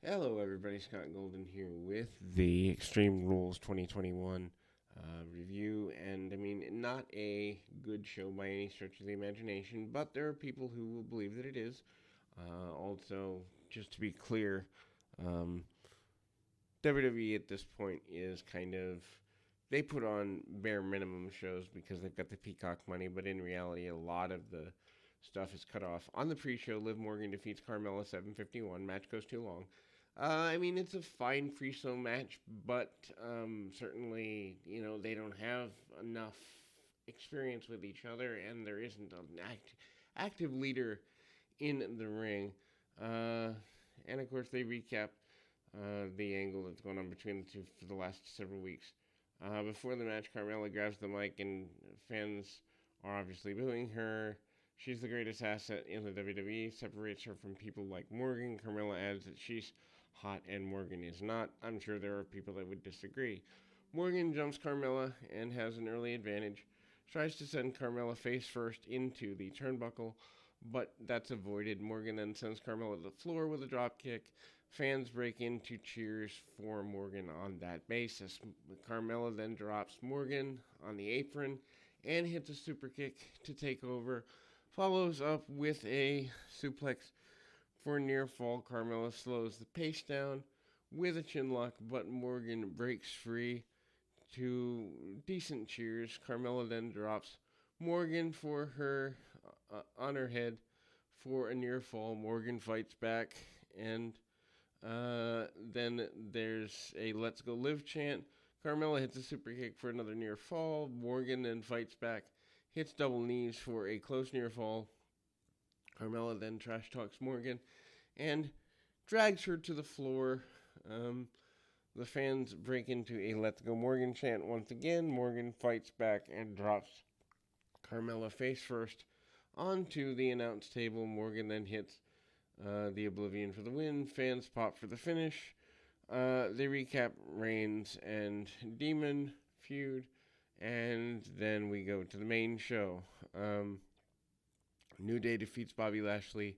Hello, everybody. Scott Golden here with the Extreme Rules 2021 review. And I mean, not a good show by any stretch of the imagination, but there are people who will believe that it is. Also, just to be clear, um, WWE at this point is kind of. They put on bare minimum shows because they've got the Peacock money, but in reality, a lot of the stuff is cut off. On the pre show, Liv Morgan defeats Carmella 7:51. Match goes too long. I mean, it's a fine free solo match, but certainly, they don't have enough experience with each other, and there isn't an active leader in the ring. Uh, and of course, they recap the angle that's going on between the two for the last several weeks. Before the match, Carmella grabs the mic, and fans are obviously booing her. She's the greatest asset in the WWE, separates her from people like Morgan. Carmella adds that she's hot and Morgan is not. I'm sure there are people that would disagree. Morgan jumps Carmella and has an early advantage. Tries to send Carmella face first into the turnbuckle, but that's avoided. Morgan then sends Carmella to the floor with a drop kick. Fans break into cheers for Morgan on that basis. Carmella then drops Morgan on the apron and hits a super kick to take over. Follows up with a suplex for a near fall. Carmella slows the pace down with a chin lock, but Morgan breaks free to decent cheers. Carmella then drops Morgan for her on her head for a near fall. Morgan fights back, and then there's a "Let's Go Live" chant. Carmella hits a super kick for another near fall. Morgan then fights back, hits double knees for a close near fall. Carmella then trash talks Morgan and drags her to the floor. The fans break into a "Let's Go Morgan" chant once again. Morgan fights back and drops Carmella face first onto the announce table. Morgan then hits the Oblivion for the win. Fans pop for the finish. They recap Reigns and Demon feud, and then we go to the main show. New Day defeats Bobby Lashley,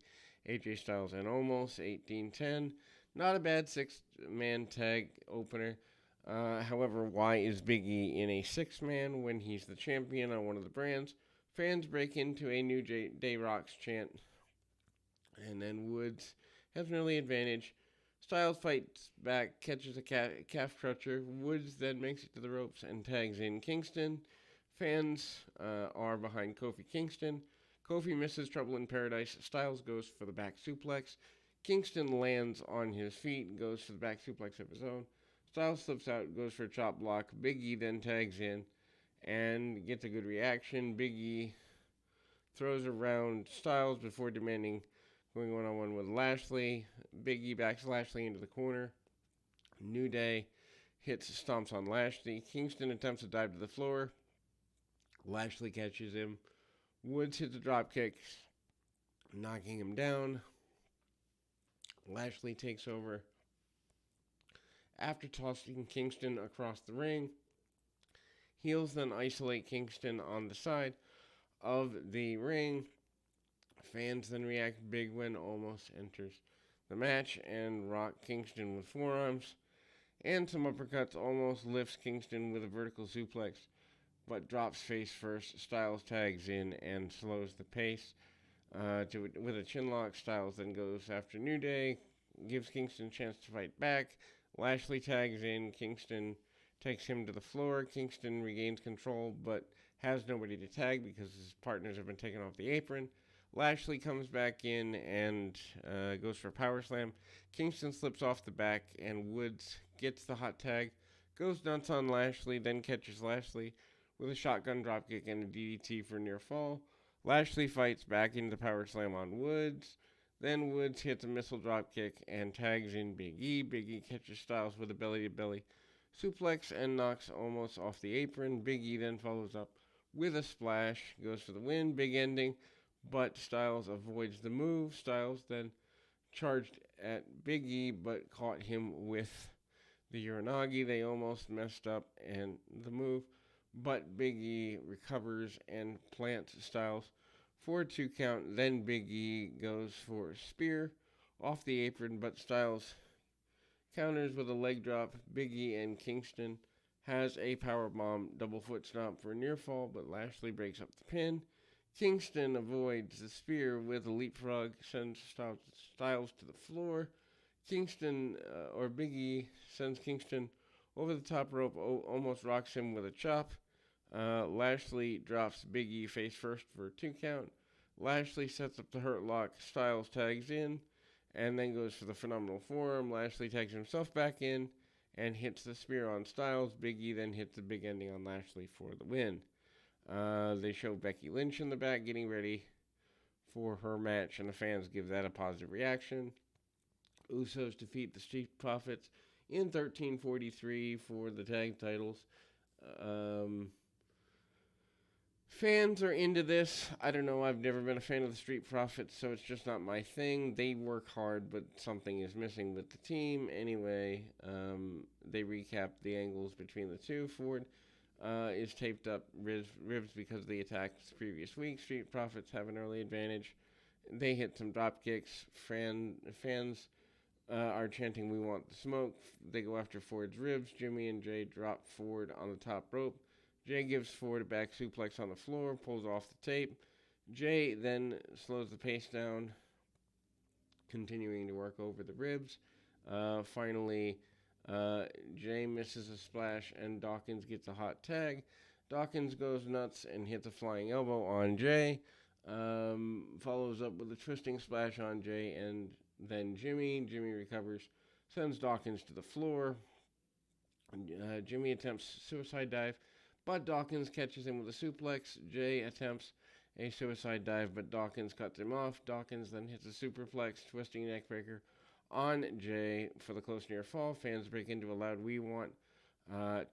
AJ Styles, and Omos 18-10. Not a bad six-man tag opener. However, why is Big E in a six-man when he's the champion on one of the brands? Fans break into a New Day Rocks chant, and then Woods has an early advantage. Styles fights back, catches a calf crutcher. Woods then makes it to the ropes and tags in Kingston. Fans are behind Kofi Kingston. Kofi misses Trouble in Paradise. Styles goes for the back suplex. Kingston lands on his feet, goes for the back suplex of his own. Styles slips out, goes for a chop block. Big E then tags in and gets a good reaction. Big E throws around Styles before demanding going one-on-one with Lashley. Big E backs Lashley into the corner. New Day hits stomps on Lashley. Kingston attempts to dive to the floor. Lashley catches him. Woods hits a dropkick, knocking him down. Lashley takes over. After tossing Kingston across the ring, heels then isolate Kingston on the side of the ring. Fans then react big when Omos enters the match and rock Kingston with forearms and some uppercuts. Omos lifts Kingston with a vertical suplex, but drops face first. Styles tags in and slows the pace with a chin lock. Styles then goes after New Day, gives Kingston a chance to fight back. Lashley tags in. Kingston takes him to the floor. Kingston regains control, but has nobody to tag because his partners have been taken off the apron. Lashley comes back in and goes for a power slam. Kingston slips off the back, and Woods gets the hot tag, goes nuts on Lashley, then catches Lashley with a shotgun dropkick and a DDT for near fall. Lashley fights back into the power slam on Woods. Then Woods hits a missile dropkick and tags in Big E. Big E catches Styles with a belly-to-belly suplex and knocks Omos off the apron. Big E then follows up with a splash, goes for the win. Big ending, but Styles avoids the move. Styles then charged at Big E, but caught him with the Uranagi. They almost messed up and the move, but Big E recovers and plants Styles for a 2 count. Then Big E goes for a spear off the apron, but Styles counters with a leg drop. Biggie and Kingston has a powerbomb double foot stomp for a near fall, but Lashley breaks up the pin. Kingston avoids the spear with a leapfrog, sends Styles to the floor. Biggie sends Kingston over the top rope, almost rocks him with a chop. Lashley drops Biggie face first for a 2 count. Lashley sets up the Hurt Lock. Styles tags in and then goes for the Phenomenal Forearm. Lashley tags himself back in and hits the spear on Styles. Biggie then hits the big ending on Lashley for the win. They show Becky Lynch in the back getting ready for her match, and the fans give that a positive reaction. Usos defeat the Street Profits in 13:43 for the tag titles. Fans are into this. I don't know. I've never been a fan of the Street Profits, so it's just not my thing. They work hard, but something is missing with the team. Anyway, they recap the angles between the two. Ford is taped up ribs because of the attacks the previous week. Street Profits have an early advantage. They hit some drop kicks. Fans are chanting, "We want the smoke." They go after Ford's ribs. Jimmy and Jay drop Ford on the top rope. Jay gives Ford a back suplex on the floor, pulls off the tape. Jay then slows the pace down, continuing to work over the ribs. Finally, Jay misses a splash, and Dawkins gets a hot tag. Dawkins goes nuts and hits a flying elbow on Jay. Follows up with a twisting splash on Jay, and then Jimmy. Jimmy recovers, sends Dawkins to the floor. Jimmy attempts suicide dive, but Dawkins catches him with a suplex. Jay attempts a suicide dive, but Dawkins cuts him off. Dawkins then hits a superplex, twisting neckbreaker on Jay for the close near fall. Fans break into a loud "We want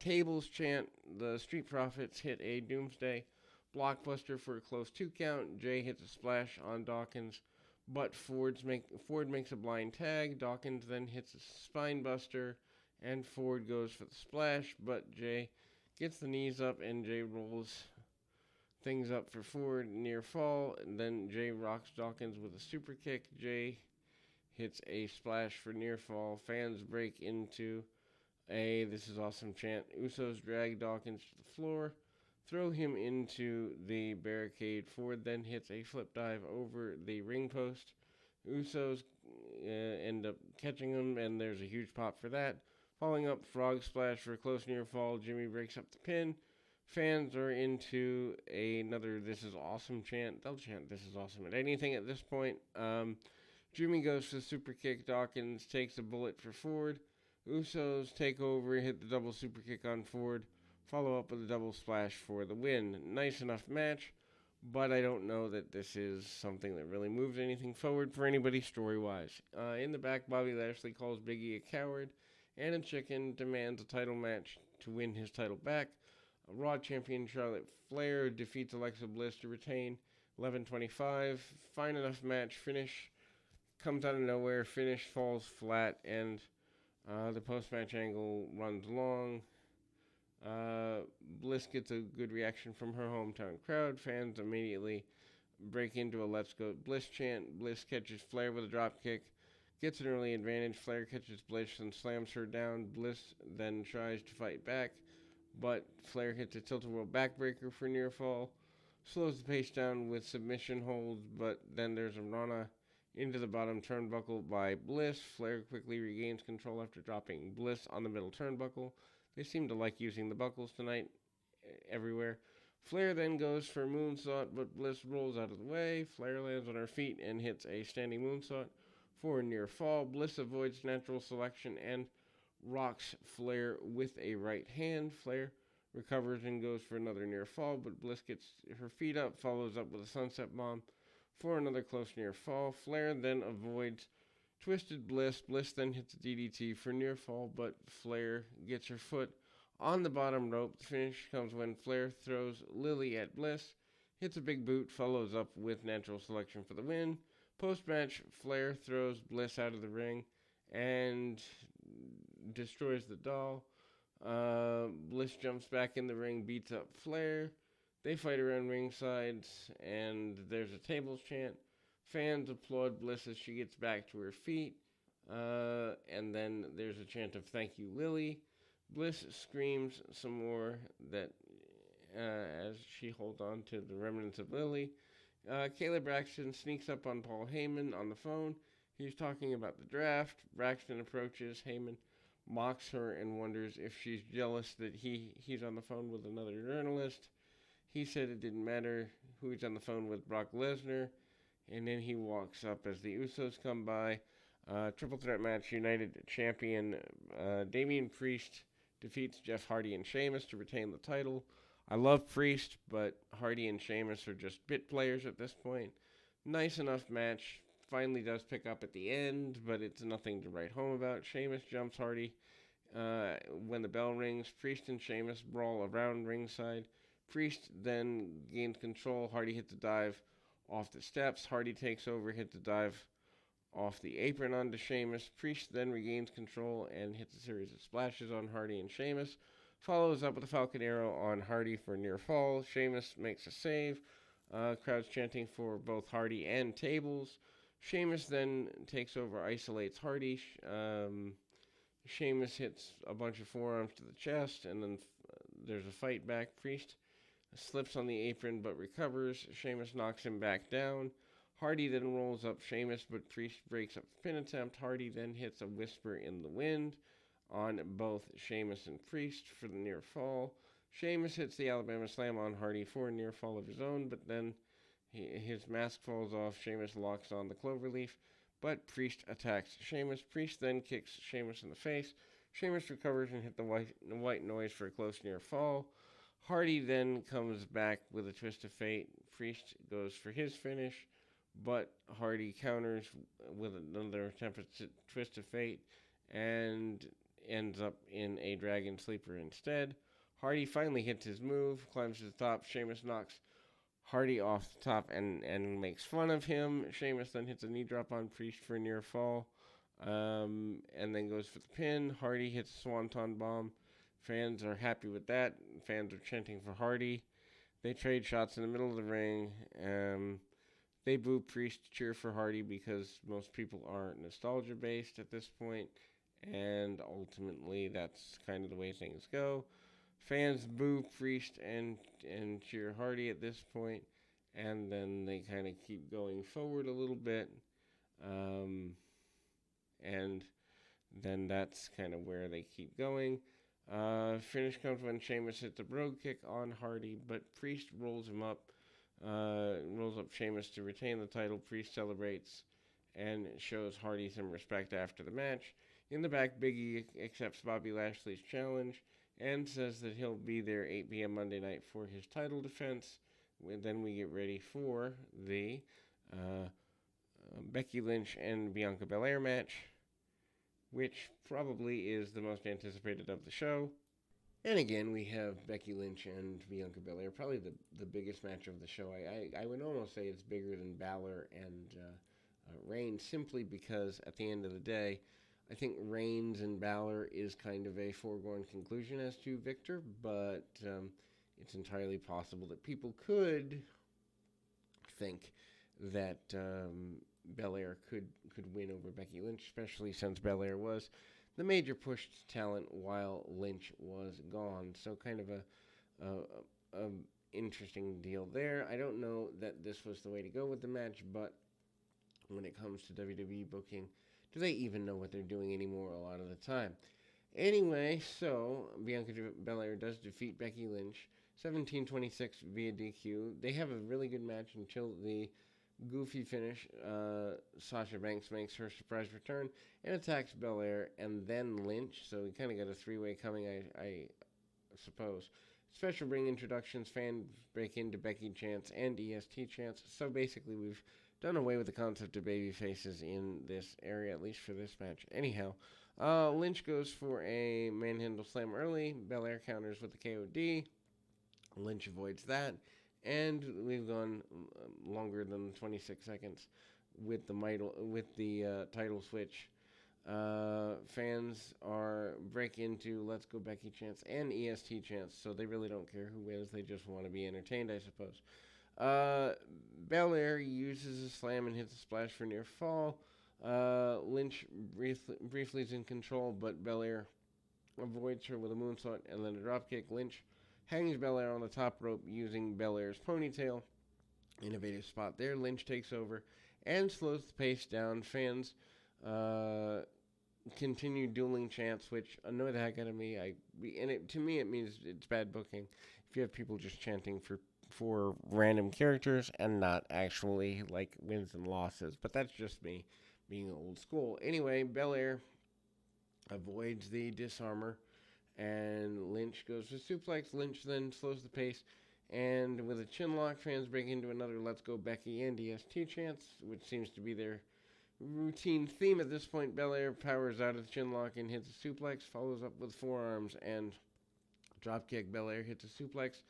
tables" chant. The Street Profits hit a Doomsday blockbuster for a close 2 count. Jay hits a splash on Dawkins, but Ford makes a blind tag. Dawkins then hits a spine buster, and Ford goes for the splash, but Jay gets the knees up, and Jay rolls things up for Ford near fall. And then Jay rocks Dawkins with a super kick. Jay hits a splash for near fall. Fans break into a "This is awesome" chant. Usos drag Dawkins to the floor, throw him into the barricade. Ford then hits a flip dive over the ring post. Usos end up catching him, and there's a huge pop for that. Following up, frog splash for a close near fall. Jimmy breaks up the pin. Fans are into another "This is awesome" chant. They'll chant "This is awesome" at anything at this point. Jimmy goes for the super kick. Dawkins takes a bullet for Ford. Usos take over, hit the double super kick on Ford. Follow up with a double splash for the win. Nice enough match, but I don't know that this is something that really moves anything forward for anybody story-wise. In the back, Bobby Lashley calls Biggie a coward, and a chicken demands a title match to win his title back. Raw champion Charlotte Flair defeats Alexa Bliss to retain. 11:25. Fine enough match. Finish comes out of nowhere. Finish falls flat, and the post-match angle runs long. Bliss gets a good reaction from her hometown crowd. Fans immediately break into a "Let's Go Bliss" chant. Bliss catches Flair with a drop kick, gets an early advantage. Flair catches Bliss and slams her down. Bliss then tries to fight back, but Flair hits a tilt-a-whirl backbreaker for near fall. Slows the pace down with submission holds, but then there's a Rana into the bottom turnbuckle by Bliss. Flair quickly regains control after dropping Bliss on the middle turnbuckle. They seem to like using the buckles tonight everywhere. Flair then goes for a moonsault, but Bliss rolls out of the way. Flair lands on her feet and hits a standing moonsault for a near fall. Bliss avoids natural selection and rocks Flair with a right hand. Flair recovers and goes for another near fall, but Bliss gets her feet up, follows up with a sunset bomb for another close near fall. Flair then avoids Twisted Bliss. Bliss then hits a DDT for near fall, but Flair gets her foot on the bottom rope. The finish comes when Flair throws Lily at Bliss, hits a big boot, follows up with natural selection for the win. Post-match, Flair throws Bliss out of the ring and destroys the doll. Bliss jumps back in the ring, beats up Flair. They fight around ringside, and there's a tables chant. Fans applaud Bliss as she gets back to her feet. And then there's a chant of "Thank you, Lily." Bliss screams some more that as she holds on to the remnants of Lily. Kayla Braxton sneaks up on Paul Heyman on the phone. He's talking about the draft. Braxton approaches Heyman, mocks her, and wonders if she's jealous that he's on the phone with another journalist. He said it didn't matter who he's on the phone with, Brock Lesnar. And then he walks up as the Usos come by. Triple threat match, United Champion Damian Priest defeats Jeff Hardy and Sheamus to retain the title. I love Priest, but Hardy and Sheamus are just bit players at this point. Nice enough match. Finally does pick up at the end, but it's nothing to write home about. Sheamus jumps Hardy when the bell rings. Priest and Sheamus brawl around ringside. Priest then gains control. Hardy hits a dive off the steps. Hardy takes over, hits a dive off the apron onto Sheamus. Priest then regains control and hits a series of splashes on Hardy and Sheamus. Follows up with a Falcon Arrow on Hardy for a near fall. Sheamus makes a save. Crowd's chanting for both Hardy and tables. Sheamus then takes over, isolates Hardy. Sheamus hits a bunch of forearms to the chest, and then there's a fight back. Priest slips on the apron but recovers. Sheamus knocks him back down. Hardy then rolls up Sheamus, but Priest breaks up the pin attempt. Hardy then hits a Whisper in the Wind on both Sheamus and Priest for the near fall. Sheamus hits the Alabama Slam on Hardy for a near fall of his own, but then his mask falls off. Sheamus locks on the cloverleaf, but Priest attacks Sheamus. Priest then kicks Sheamus in the face. Sheamus recovers and hits the white noise for a close near fall. Hardy then comes back with a twist of fate. Priest goes for his finish, but Hardy counters with another attempted twist of fate and ends up in a Dragon Sleeper instead. Hardy finally hits his move, climbs to the top. Sheamus knocks Hardy off the top and makes fun of him. Sheamus then hits a knee drop on Priest for a near fall, and then goes for the pin. Hardy hits a Swanton Bomb. Fans are happy with that. Fans are chanting for Hardy. They trade shots in the middle of the ring. They boo Priest, cheer for Hardy because most people are nostalgia-based at this point, and ultimately that's kind of the way things go. Fans boo Priest and cheer Hardy at this point, and then they kind of keep going forward a little bit, and then that's kind of where they keep going. Finish comes when Sheamus hits a brogue kick on Hardy, but Priest rolls up Sheamus to retain the title. Priest celebrates and shows Hardy some respect after the match. In the back, Big E accepts Bobby Lashley's challenge and says that he'll be there 8 p.m. Monday night for his title defense. Then we get ready for the Becky Lynch and Bianca Belair match, which probably is the most anticipated of the show. And again, we have Becky Lynch and Bianca Belair, probably the biggest match of the show. I would almost say it's bigger than Balor and Reigns, simply because at the end of the day, I think Reigns and Balor is kind of a foregone conclusion as to Victor, but it's entirely possible that people could think that Belair could win over Becky Lynch, especially since Belair was the major push to talent while Lynch was gone. So kind of a interesting deal there. I don't know that this was the way to go with the match, but when it comes to WWE booking, do they even know what they're doing anymore a lot of the time? Anyway, so Bianca Belair does defeat Becky Lynch 17-26 via DQ. They have a really good match until the goofy finish. Sasha Banks makes her surprise return and attacks Belair and then Lynch. So we kind of got a three-way coming, I suppose. Special ring introductions, fans break into Becky chants and EST chants. So basically we've done away with the concept of baby faces in this area, at least for this match. Anyhow, Lynch goes for a manhandle slam early. Belair counters with the KOD. Lynch avoids that. And we've gone longer than 26 seconds with the title switch. Fans break into Let's Go Becky chants and EST chants, so they really don't care who wins. They just want to be entertained, I suppose. Belair uses a slam and hits a splash for near fall. Lynch briefly is in control, but Belair avoids her with a moonsault and then a dropkick. Lynch hangs Belair on the top rope using Belair's ponytail. Innovative spot there. Lynch takes over and slows the pace down. Fans continue dueling chants, which annoy the heck out of me. To me, it means it's bad booking. If you have people just chanting for random characters and not actually like wins and losses, but that's just me being old school. Anyway, Belair avoids the disarmor, and Lynch goes for suplex. Lynch then slows the pace, and with a chin lock, fans break into another "Let's Go Becky" and DST chants, which seems to be their routine theme at this point. Belair powers out of the chin lock and hits a suplex, follows up with forearms and dropkick. Belair hits a suplex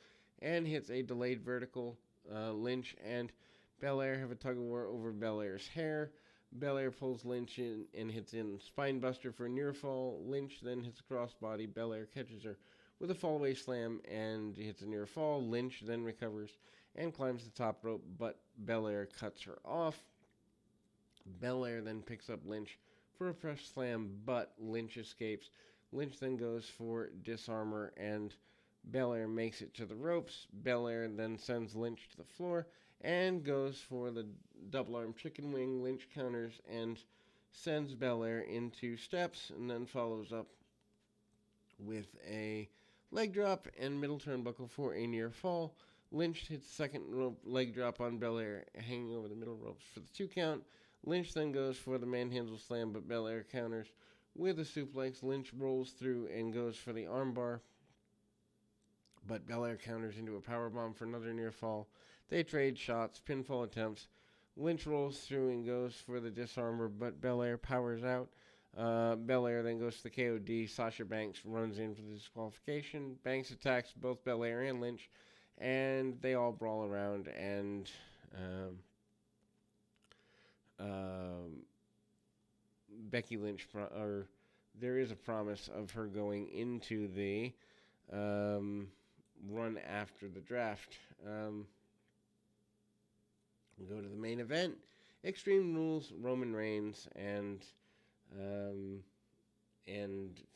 and hits a delayed vertical. Lynch and Belair have a tug of war over Belair's hair. Belair pulls Lynch in and hits in spinebuster for a near fall. Lynch then hits a crossbody. Belair catches her with a fallaway slam and hits a near fall. Lynch then recovers and climbs the top rope, but Belair cuts her off. Belair then picks up Lynch for a press slam, but Lynch escapes. Lynch then goes for disarmor, and Belair makes it to the ropes. Belair then sends Lynch to the floor and goes for the double arm chicken wing. Lynch counters and sends Belair into steps, and then follows up with a leg drop and middle turnbuckle for a near fall. Lynch hits second rope leg drop on Belair, hanging over the middle ropes for the 2 count. Lynch then goes for the manhandle slam, but Belair counters with a suplex. Lynch rolls through and goes for the armbar, but Belair counters into a powerbomb for another near fall. They trade shots, pinfall attempts. Lynch rolls through and goes for the disarmor, but Belair powers out. Belair then goes to the KOD. Sasha Banks runs in for the disqualification. Banks attacks both Belair and Lynch, and they all brawl around, and Becky Lynch, there is a promise of her going into the run after the draft. We'll go to the main event. Extreme Rules, Roman Reigns and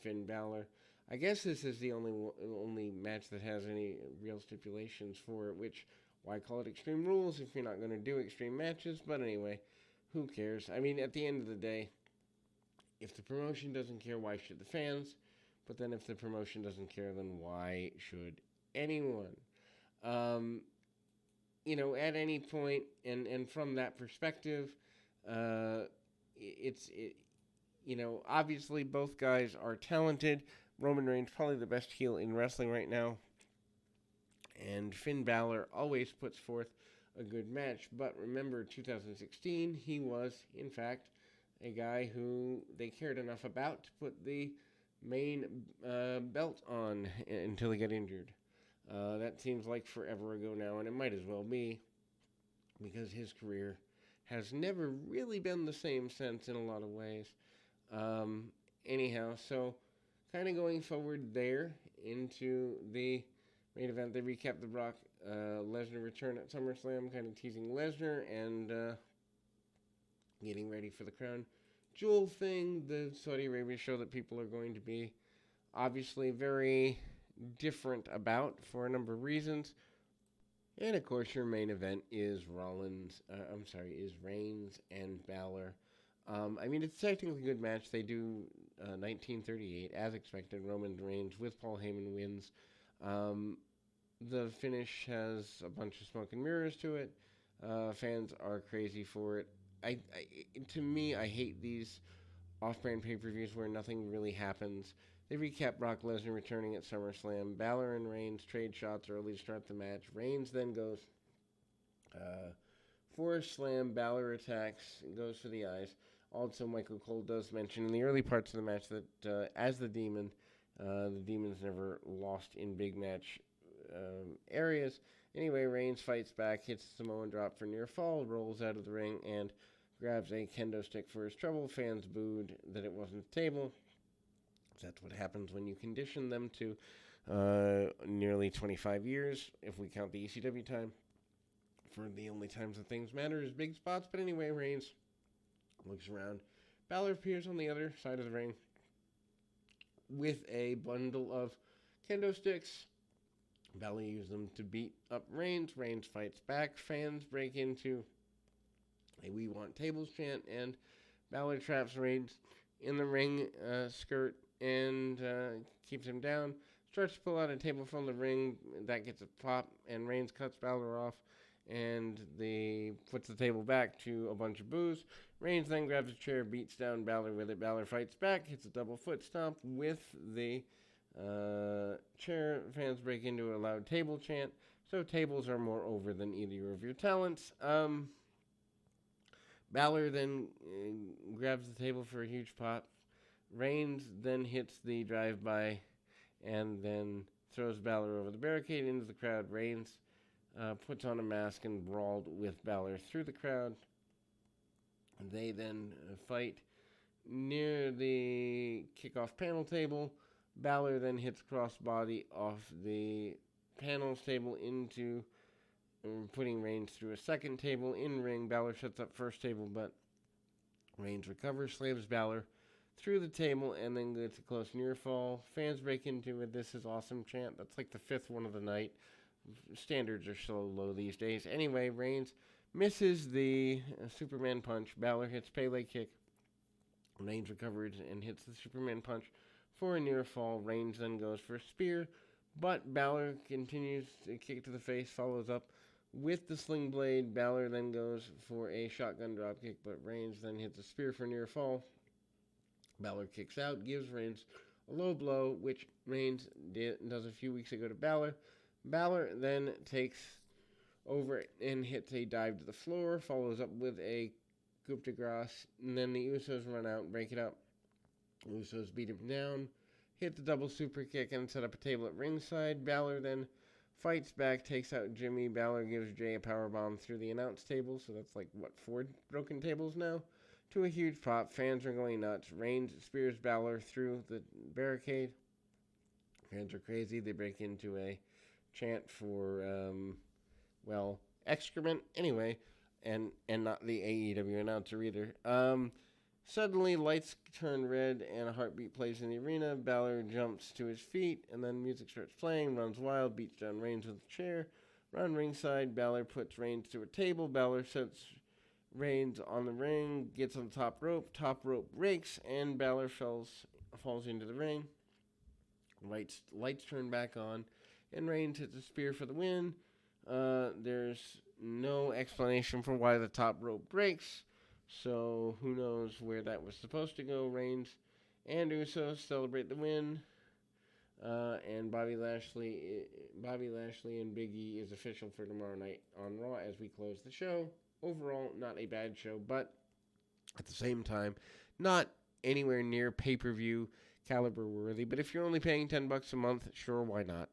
Finn Balor. I guess this is the only match that has any real stipulations for it, which, why call it Extreme Rules if you're not going to do extreme matches? But anyway, who cares? I mean, at the end of the day, if the promotion doesn't care, why should the fans? But then if the promotion doesn't care, then why should anyone? At any point, and from that perspective, obviously both guys are talented. Roman Reigns probably the best heel in wrestling right now, and Finn Balor always puts forth a good match. But remember, 2016, he was, in fact, a guy who they cared enough about to put the main belt on until he got injured. That seems like forever ago now, and it might as well be, because his career has never really been the same since in a lot of ways. Anyhow, so kind of going forward there into the main event, they recap the Brock Lesnar return at SummerSlam, kind of teasing Lesnar and getting ready for the crown jewel thing, the Saudi Arabia show that people are going to be obviously very different about for a number of reasons. And of course, your main event is Reigns and Balor. It's technically a good match. They do 1938 as expected. Roman Reigns with Paul Heyman wins. The finish has a bunch of smoke and mirrors to it. Fans are crazy for it. To me, I hate these off-brand pay-per-views where nothing really happens. They recap Brock Lesnar returning at SummerSlam. Balor and Reigns trade shots early to start the match. Reigns then goes for a slam. Balor attacks, goes for the eyes. Also, Michael Cole does mention in the early parts of the match that as the Demon, the Demon's never lost in big match areas. Anyway, Reigns fights back, hits the Samoan drop for near fall, rolls out of the ring, and grabs a kendo stick for his trouble. Fans booed that it wasn't a table. That's what happens when you condition them to nearly 25 years, if we count the ECW time. For the only times that things matter is big spots. But anyway, Reigns looks around. Balor appears on the other side of the ring with a bundle of kendo sticks. Balor uses them to beat up Reigns. Reigns fights back. Fans break into a "We Want Tables" chant, and Balor traps Reigns in the ring skirt and keeps him down. Starts to pull out a table from the ring. That gets a pop, and Reigns cuts Balor off and puts the table back to a bunch of boos. Reigns then grabs a chair, beats down Balor with it. Balor fights back, hits a double foot stomp with the chair. Fans break into a loud table chant. So tables are more over than either of your talents. Balor then grabs the table for a huge pop. Reigns then hits the drive-by and then throws Balor over the barricade into the crowd. Reigns puts on a mask and brawled with Balor through the crowd. They then fight near the kickoff panel table. Balor then hits crossbody off the panels table into putting Reigns through a second table. In ring, Balor shuts up first table, but Reigns recovers, slams Balor through the table, and then gets a close near fall. Fans break into it. "This is awesome" chant. That's like the fifth one of the night. Standards are so low these days. Anyway, Reigns misses the Superman punch. Balor hits Pele kick. Reigns recovers and hits the Superman punch for a near fall. Reigns then goes for a spear, but Balor continues to kick to the face, follows up with the sling blade. Balor then goes for a shotgun dropkick, but Reigns then hits a spear for near fall. Balor kicks out, gives Reigns a low blow, which Reigns does a few weeks ago to Balor. Balor then takes over and hits a dive to the floor, follows up with a coup de grace, and then the Usos run out and break it up. Usos beat him down, hit the double super kick, and set up a table at ringside. Balor then fights back, takes out Jimmy. Balor gives Jay a powerbomb through the announce table, so that's like, 4 broken tables now? To a huge pop. Fans are going nuts. Reigns spears Balor through the barricade. Fans are crazy. They break into a chant for, excrement. Anyway, and not the AEW announcer either. Suddenly, lights turn red and a heartbeat plays in the arena. Balor jumps to his feet, and then music starts playing. Runs wild, beats down Reigns with a chair. Around ringside, Balor puts Reigns to a table. Balor sets Reigns on the ring, gets on the top rope. Top rope breaks, and Balor falls into the ring. Lights turn back on, and Reigns hits a spear for the win. There's no explanation for why the top rope breaks, so who knows where that was supposed to go. Reigns and Usos celebrate the win, and Bobby Lashley and Big E is official for tomorrow night on Raw as we close the show. Overall, not a bad show, but at the same time, not anywhere near pay-per-view caliber worthy. But if you're only paying $10 a month, sure, why not?